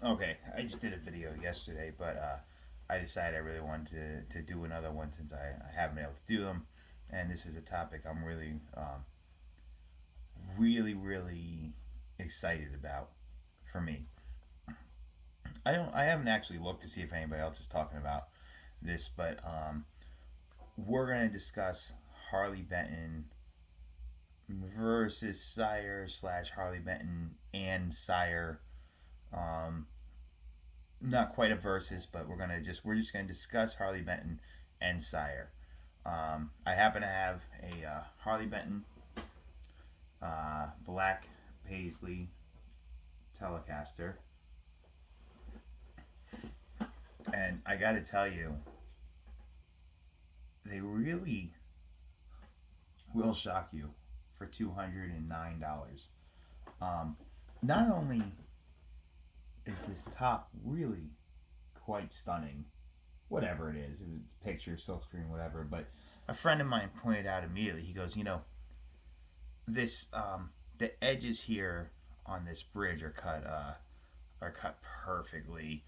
Okay, I just did a video yesterday, but I decided I really wanted to do another one since I haven't been able to do them, and this is a topic I'm really excited about for me. I haven't actually looked to see if anybody else is talking about this, but we're gonna discuss Harley Benton versus Sire slash Harley Benton and Sire. Um, Not quite a versus, but we're just gonna discuss Harley Benton and Sire. I happen to have a Harley Benton black paisley Telecaster, and I got to tell you, they really will shock you for $209. Um, Not only is this top really quite stunning, whatever it is, picture, silkscreen, whatever, but a friend of mine pointed out immediately. He goes, this the edges here on this bridge are cut perfectly.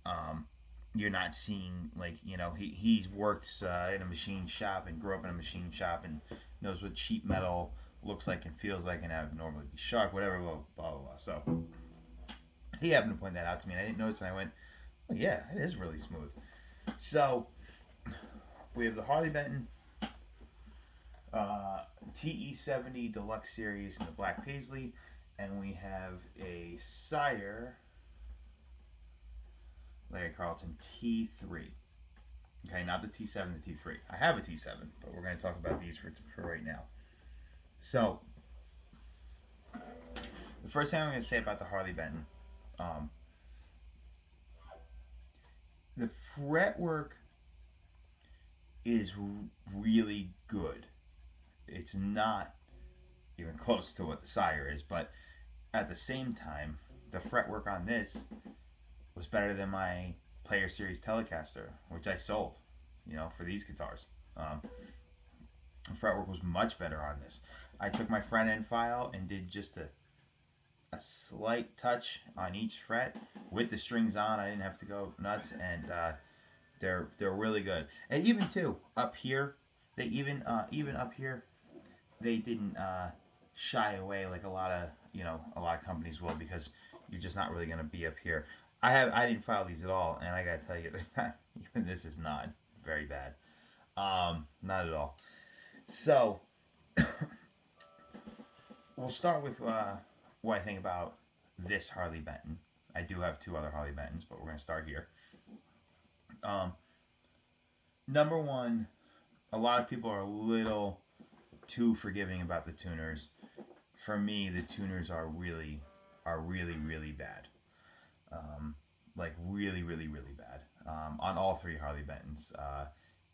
Um, you're not seeing, like, he's worked in a machine shop and grew up in a machine shop and knows what cheap metal looks like and feels like and how it normally be sharp, whatever, blah blah blah. Blah. So he happened to point that out to me, and I didn't notice, and I went, "Oh yeah, it is really smooth." So we have the Harley Benton uh, TE70 Deluxe Series in the black paisley, and we have a Sire Larry Carlton T3. Okay, not the T7, the T3. I have a T7, but we're going to talk about these for right now. So, the first thing I'm going to say about the Harley Benton, um, the fretwork is really good. It's not even close to what the Sire is, but at the same time, the fretwork on this was better than my Player Series Telecaster, which I sold, for these guitars. The fretwork was much better on this. I took my front end file and did just a slight touch on each fret with the strings on. I didn't have to go nuts, and they're really good. And even too up here, they even up here they didn't shy away like a lot of companies will, because you're just not really gonna be up here. I didn't file these at all, and I gotta tell you, even this is not very bad. Not at all. So we'll start with what I think about this Harley Benton. I do have two other Harley Bentons, but we're gonna start here. Um, Number one, a lot of people are a little too forgiving about the tuners. For me, the tuners are really bad. Like really bad. On all three Harley Bentons,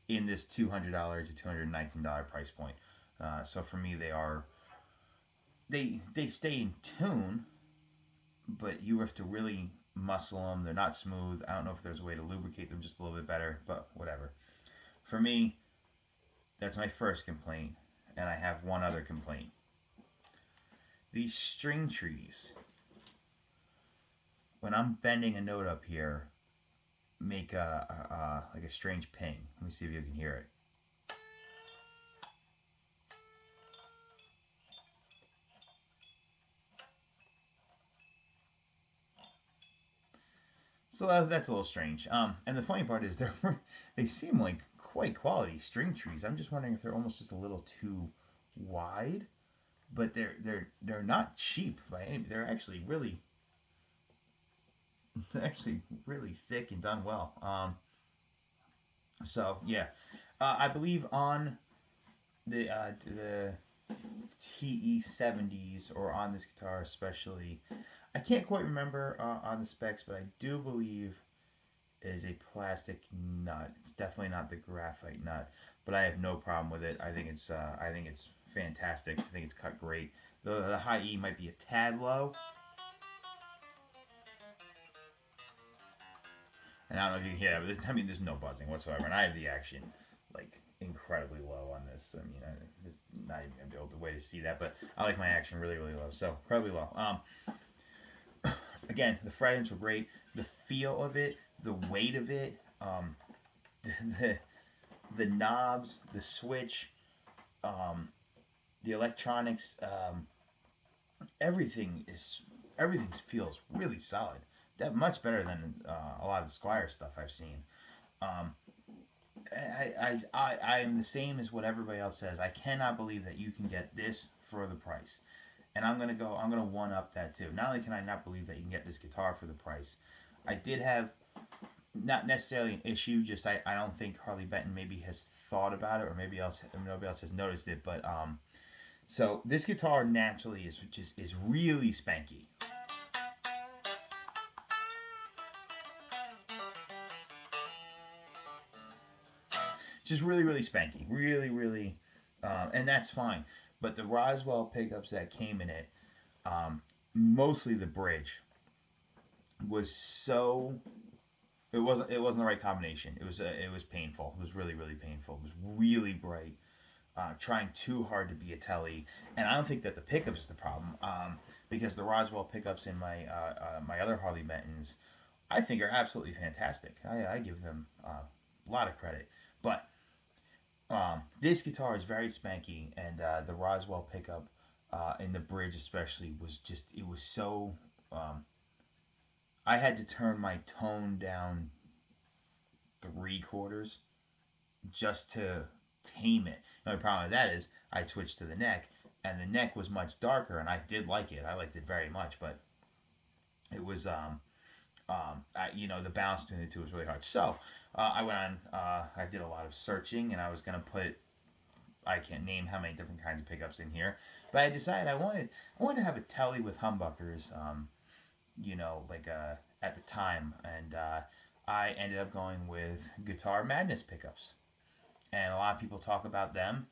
in this $200 to $219 price point. So for me, they stay in tune, but you have to really muscle them. They're not smooth. I don't know if there's a way to lubricate them just a little bit better, but whatever. For me, that's my first complaint, and I have one other complaint. These string trees, when I'm bending a note up here, make like a strange ping. Let me see if you can hear it. So that's a little strange. And the funny part is they seem like quite quality string trees. I'm just wondering if they're almost just a little too wide, but they're not cheap by any. It's actually really thick and done well. So yeah, I believe on the TE70s, or on this guitar especially, I can't quite remember on the specs, but I do believe it is a plastic nut. It's definitely not the graphite nut, but I have no problem with it. I think it's fantastic. I think it's cut great. The high E might be a tad low, and I don't know if you can hear that, but I mean, there's no buzzing whatsoever, and I have the action like incredibly low on this. I mean, there's not even gonna be able to way to see that, but I like my action really low, so incredibly low. Again, the fret ends were great. The feel of it, the weight of it, the the knobs, the switch, um, the electronics, everything is everything feels really solid. That much better than a lot of the Squire stuff I've seen. Um, I am the same as what everybody else says. I cannot believe that you can get this for the price. And I'm gonna one up that too. Not only can I not believe that you can get this guitar for the price, I did have not necessarily an issue. Just I don't think Harley Benton maybe has thought about it, or maybe else nobody else has noticed it. But so this guitar naturally is really spanky. Just really spanky, really, and that's fine. But the Roswell pickups that came in it, um, mostly the bridge, was so it wasn't the right combination. It was painful. It was really painful. It was really bright. Trying too hard to be a telly, and I don't think that the pickup is the problem. Because the Roswell pickups in my other Harley Bentons, I think are absolutely fantastic. I give them a lot of credit, but this guitar is very spanky, and the Roswell pickup in the bridge especially was just it was so. I had to turn my tone down 3/4 just to tame it. The only problem with that is I switched to the neck, and the neck was much darker, and I did like it. I liked it very much, but it was the balance between the two was really hard. So I went on. I did a lot of searching, and I was gonna put. I can't name how many different kinds of pickups in here, but I decided I wanted to have a telly with humbuckers. Like at the time, and I ended up going with Guitar Madness pickups, and a lot of people talk about them.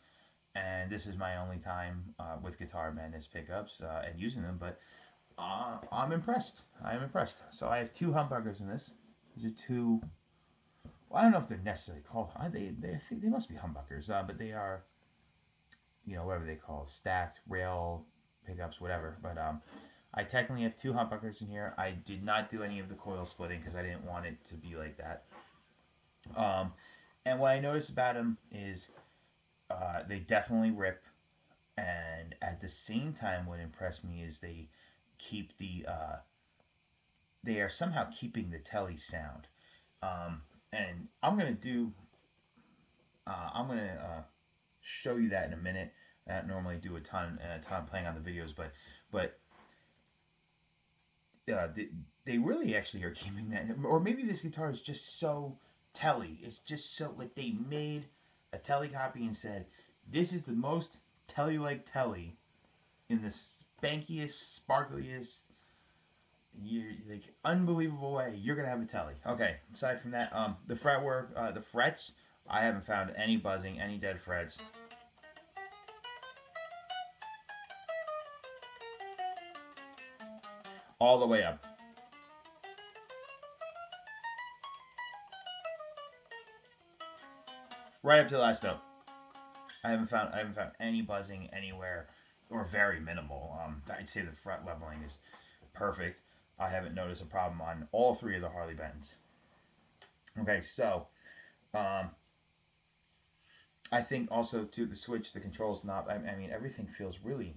And this is my only time with Guitar Madness pickups and using them, but I'm impressed. I am impressed. So I have two humbuckers in this. These are two. Well, I don't know if they're necessarily called. I think they must be humbuckers, but they are. Whatever they call stacked rail pickups, whatever. But I technically have two humbuckers in here. I did not do any of the coil splitting because I didn't want it to be like that. Um, and what I noticed about them is they definitely rip, and at the same time, what impressed me is keep the they are somehow keeping the telly sound. And I'm gonna show you that in a minute. I don't normally do a ton playing on the videos, but they really actually are keeping that. Or maybe this guitar is just so telly. It's just so like they made a telly copy and said, "This is the most telly like telly in the spankiest, sparkliest, like unbelievable way. You're gonna have a telly." Okay. Aside from that, the fretwork, the frets, I haven't found any buzzing, any dead frets. All the way up. Right up to the last note. I haven't found any buzzing anywhere, or very minimal. I'd say the fret leveling is perfect. I haven't noticed a problem on all three of the Harley Bentons. Okay, so um, I think also to the switch, the controls knob. I mean, everything feels really.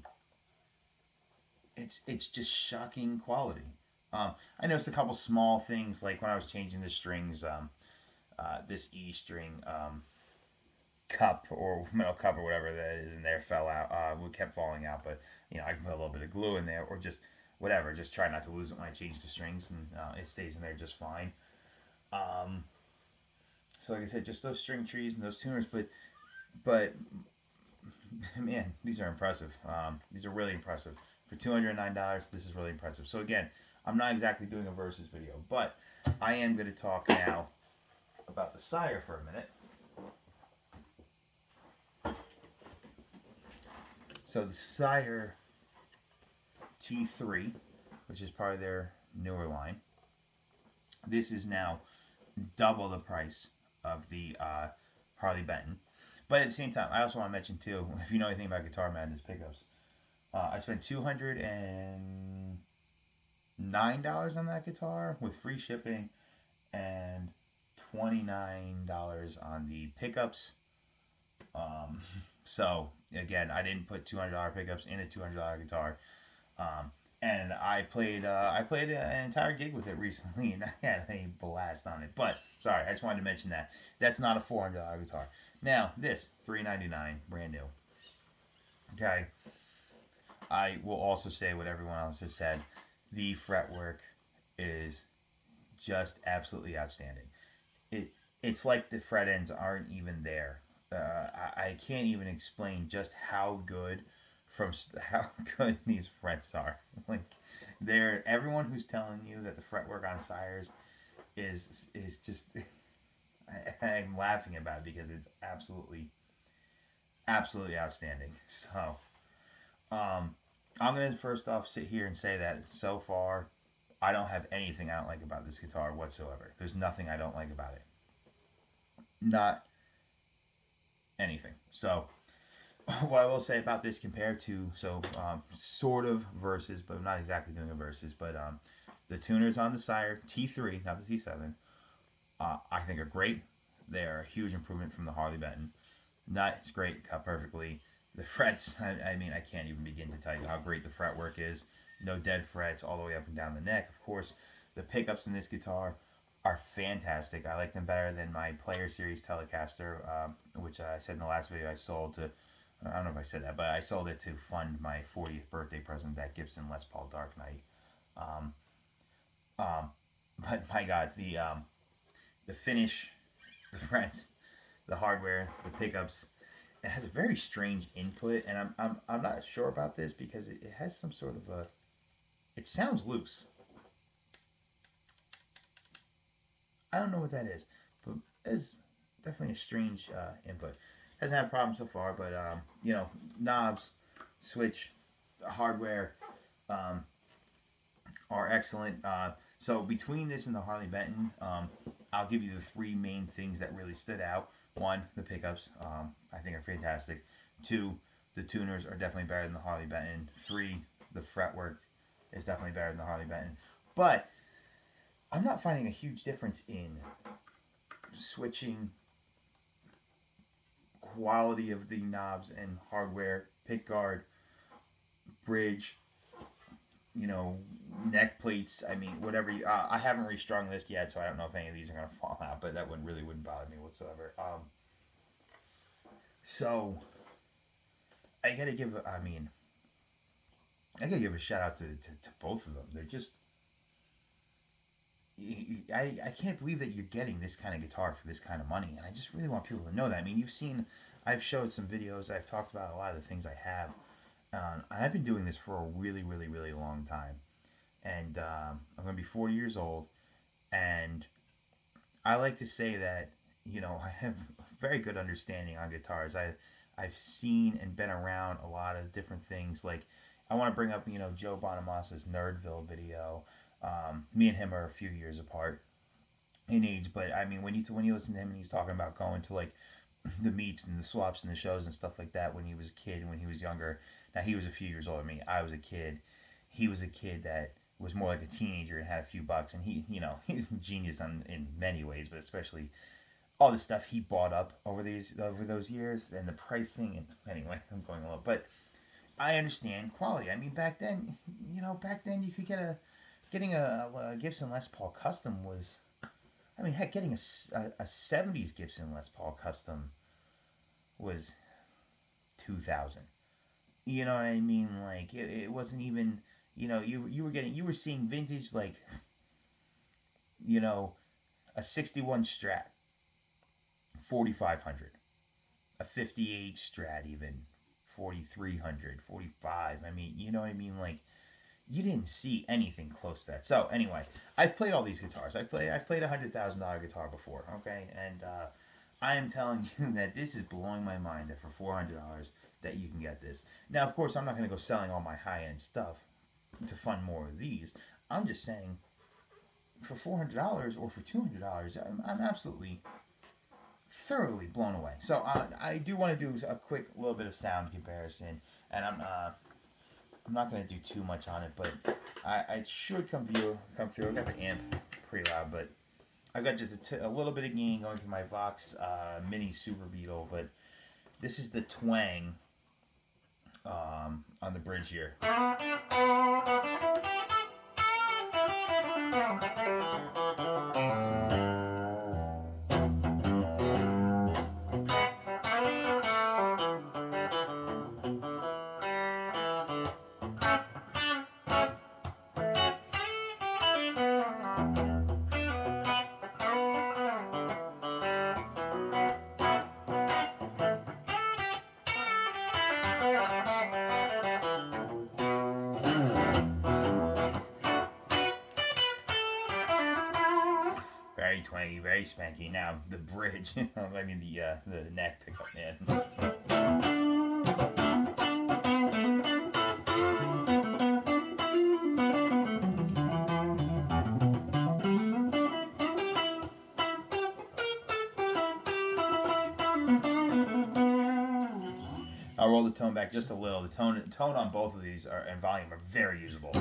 It's just shocking quality. I noticed a couple small things like when I was changing the strings. This E string cup or metal cup or whatever that is in there fell out. It kept falling out, but I can put a little bit of glue in there or just whatever. Just try not to lose it when I change the strings, and it stays in there just fine. Um, so like I said, just those string trees and those tuners, but man, these are impressive. These are really impressive. For $209, this is really impressive. So again, I'm not exactly doing a versus video, but I am going to talk now about the Sire for a minute. So the Sire T3, which is part of their newer line, this is now double the price of the Harley Benton. But at the same time, I also want to mention too, if you know anything about Guitar Madness pickups, I spent $9 on that guitar with free shipping, and $29 on the pickups. Um, so again, I didn't put $200 pickups in a $200 guitar. Um, and I played an entire gig with it recently, and I had a blast on it. But sorry, I just wanted to mention that that's not a $400 guitar. Now this $399 brand new. Okay, I will also say what everyone else has said. The fretwork is just absolutely outstanding. It it's like the fret ends aren't even there. I can't even explain just how good how good these frets are. Like they're everyone who's telling you that the fretwork on Sires is just I'm laughing about it because it's absolutely outstanding. So um, I'm gonna first off sit here and say that so far I don't have anything I don't like about this guitar whatsoever. There's nothing I don't like about it. Not anything. So what I will say about this compared to sort of versus, but I'm not exactly doing a versus, but the tuners on the Sire T3, not the T7, I think are great. They are a huge improvement from the Harley Benton. Not it's great, cut perfectly. The frets, I mean, I can't even begin to tell you how great the fretwork is. No dead frets all the way up and down the neck. Of course, the pickups in this guitar are fantastic. I like them better than my Player Series Telecaster, which I said in the last video I sold to. I don't know if I said that, but I sold it to fund my 40th birthday present, that Gibson Les Paul Dark Knight. Um, um, but my God, the finish, the frets, the hardware, the pickups, it has a very strange input, and I'm not sure about this because it has some sort of a. It sounds loose. I don't know what that is, but it's definitely a strange input. Hasn't had a problem so far, but knobs, switch, hardware um, are excellent. So between this and the Harley Benton, I'll give you the three main things that really stood out. One, the pickups, I think are fantastic. Two, the tuners are definitely better than the Harley Benton. Three, the fretwork is definitely better than the Harley Benton. But I'm not finding a huge difference in switching, quality of the knobs and hardware, pick guard, bridge, neck plates. I mean, whatever. I haven't restrung this yet, so I don't know if any of these are gonna fall out. But that would really wouldn't bother me whatsoever. So I gotta give. I mean, I gotta give a shout out to both of them. They're just. I can't believe that you're getting this kind of guitar for this kind of money, and I just really want people to know that. I mean, you've seen, I've showed some videos, I've talked about a lot of the things I have, and I've been doing this for a really, really, really long time, and I'm gonna be 40 years old, and I like to say that I have very good understanding on guitars. I've seen and been around a lot of different things. Like I want to bring up Joe Bonamassa's Nerdville video. Me and him are a few years apart in age, but I mean when you listen to him and he's talking about going to like the meets and the swaps and the shows and stuff like that when he was a kid and when he was younger. Now he was a few years older than me. I was a kid. He was a kid that was more like a teenager and had a few bucks, and he's a genius in many ways, but especially all the stuff he bought up over those years and the pricing. And anyway, I'm going a little, but I understand quality. I mean, back then you could getting a Gibson Les Paul Custom was. I mean, heck, getting a 70s Gibson Les Paul Custom was 2,000. You know what I mean? Like it wasn't even. You were seeing vintage like you know a 61 Strat 4,500, a 58 Strat even 4,300, 45. I mean, you know what I mean? Like you didn't see anything close to that. So anyway, I've played all these guitars. I've played $100,000 guitar before. Okay, and I am telling you that this is blowing my mind that for $400 that you can get this. Now, of course, I'm not going to go selling all my high end stuff to fund more of these. I'm just saying for $400 or for $200, I'm absolutely thoroughly blown away. So I do want to do a quick little bit of sound comparison, and I'm not gonna do too much on it, but I should come through. I got the amp pretty loud, but I've got just a little bit of gain going through my Vox Mini Super Beetle, but this is the twang on the bridge here. Very twangy, very spanky. Now the bridge, I mean the neck pickup, man. I'll roll the tone back just a little. The tone on both of these and volume are very usable.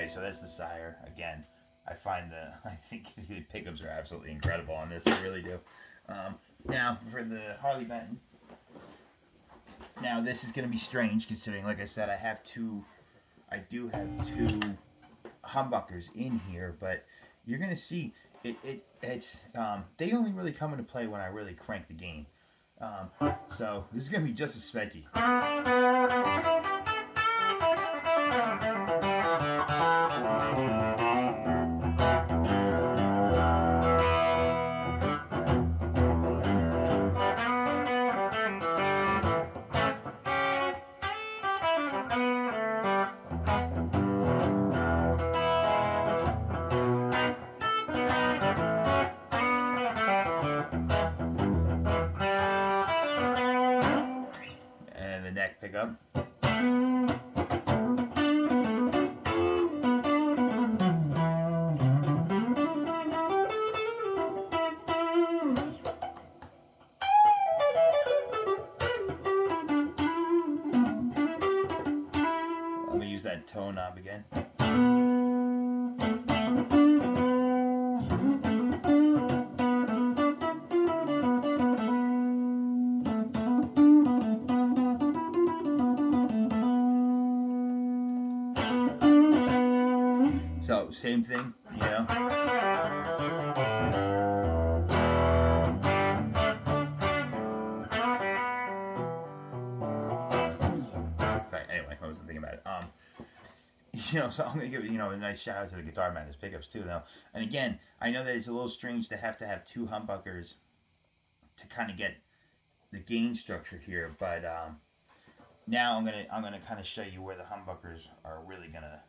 So that's the Sire. Again, I think the pickups are absolutely incredible on this. I really do. Now for the Harley Benton. Now this is going to be strange considering, like I said, I do have two humbuckers in here, but you're going to see it's they only really come into play when I really crank the gain. So this is going to be just as spanky. And the neck pickup. Let me use that tone knob again. So same thing, you know. Right, anyway, I wasn't thinking about it. So I'm gonna give a nice shout out to the Guitar Madness pickups too, though. And again, I know that it's a little strange to have two humbuckers to kind of get the gain structure here, but now I'm gonna kind of show you where the humbuckers are really gonna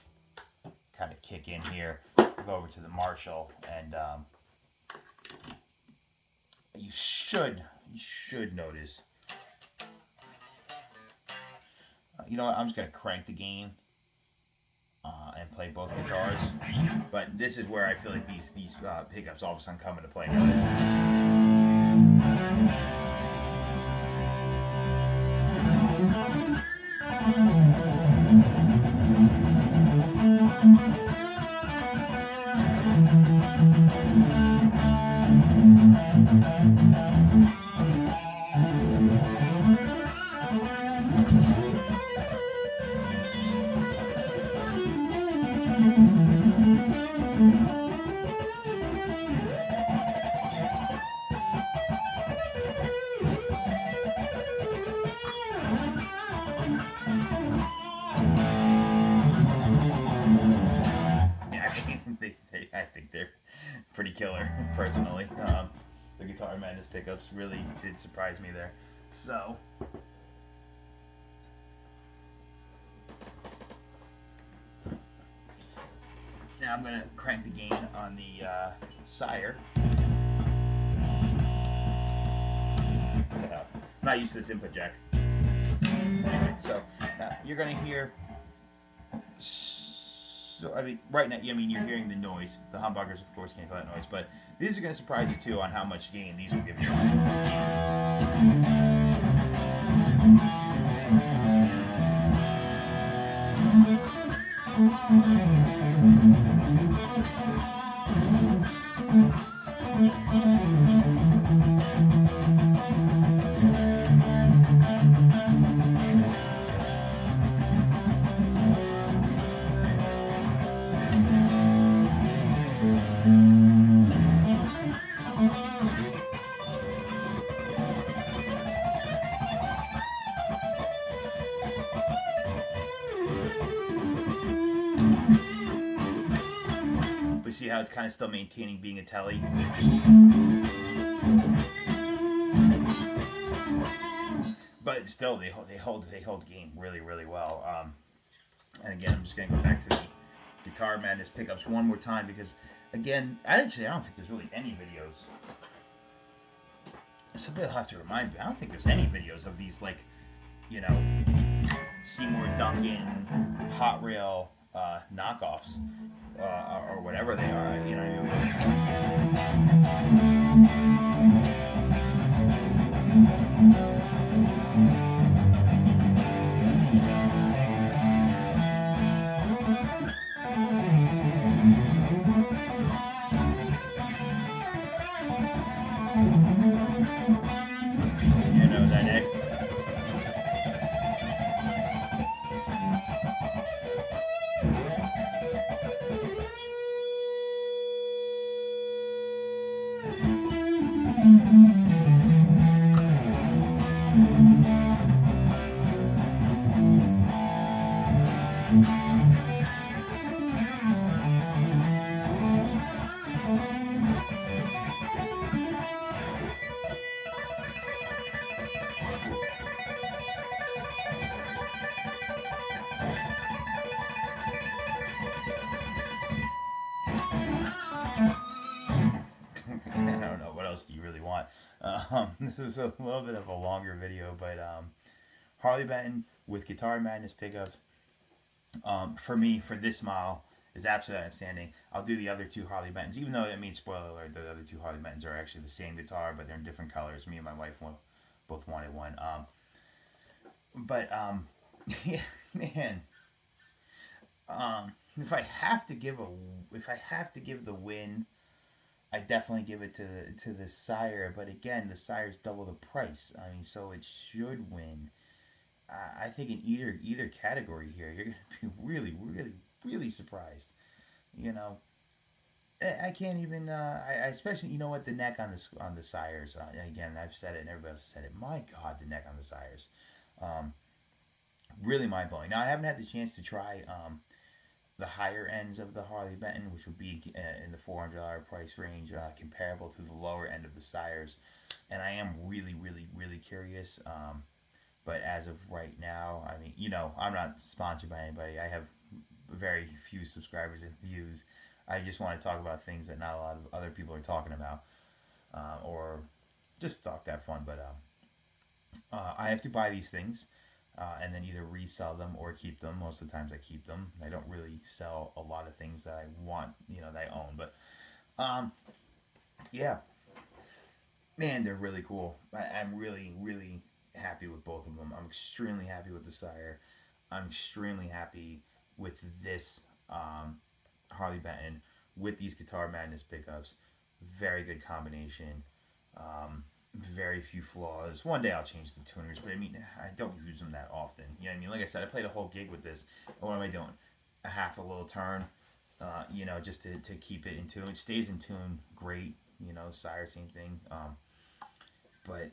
kind of kick in here. We'll go over to the Marshall, and you should notice. You know what? I'm just gonna crank the gain and play both guitars. But this is where I feel like these pickups all of a sudden come into play. I think they're pretty killer, personally. the Guitar Madness pickups really did surprise me there. So now I'm gonna crank the gain on the Sire. I'm not used to this input jack. Anyway, so you're gonna hear. So I mean, right now, I mean, you're hearing the noise. The humbuckers, of course, cancel that noise, but these are gonna surprise you too on how much gain these will give you. But see how it's kind of still maintaining being a telly? But still, they hold game really, really well. And again, I'm just gonna go back to the Guitar Madness pickups one more time because, again, I don't think there's really any videos. Somebody will have to remind me. I don't think there's any videos of these, like, you know, Seymour Duncan Hot Rail knockoffs or whatever they are. You know. You know that, eh? I don't know, what else do you really want? This was a little bit of a longer video, but Harley Benton with Guitar Madness pickups, for me, for this model, is absolutely outstanding. I'll do the other two Harley Bentons, even though, I mean, spoiler alert, the other two Harley Bentons are actually the same guitar, but they're in different colors. Me and my wife both wanted one. Yeah, man. If I have to give the win, I definitely give it to the Sire. But again, the Sire's double the price. I mean, so it should win. I think in either category here, you're gonna be really, really, really surprised. You know, I can't even. I especially, you know what, the neck on the Sires. Again, I've said it, and everybody else has said it. My God, the neck on the Sires, um, really mind blowing. Now, I haven't had the chance to try the higher ends of the Harley Benton, which would be in the $400 price range, comparable to the lower end of the Sires, and I am really, really, really curious. But as of right now, I mean, you know, I'm not sponsored by anybody. I have very few subscribers and views. I just want to talk about things that not a lot of other people are talking about, or just talk that fun. But I have to buy these things, and then either resell them or keep them. Most of the times I keep them. I don't really sell a lot of things that I want, you know, that I own. But yeah, man, they're really cool. I'm really, really happy with both of them. I'm extremely happy with the Sire. I'm extremely happy with this Harley Benton with these Guitar Madness pickups. Very good combination. Very few flaws. One day I'll change the tuners, but I mean, I don't use them that often. You know what I mean? Like I said, I played a whole gig with this. And what am I doing? A little turn, you know, just to keep it in tune. It stays in tune great. You know, Sire, same thing. But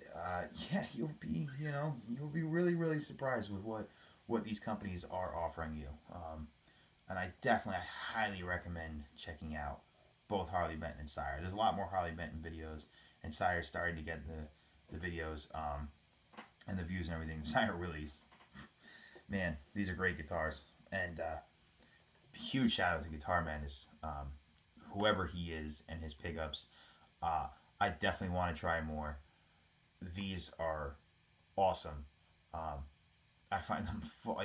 yeah, you'll be really, really surprised with what these companies are offering you. And I highly recommend checking out both Harley Benton and Sire. There's a lot more Harley Benton videos and Sire started to get the videos and the views and everything. Sire release, man, these are great guitars, and huge shout out to Guitar Man, is whoever he is and his pickups. Uh, I definitely want to try more. These are awesome. Um, I find them full,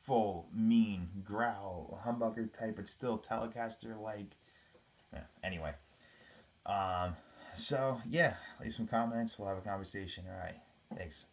full, mean, growl, humbucker type, but still Telecaster like. Yeah, anyway, um, so yeah, leave some comments. We'll have a conversation. All right, thanks.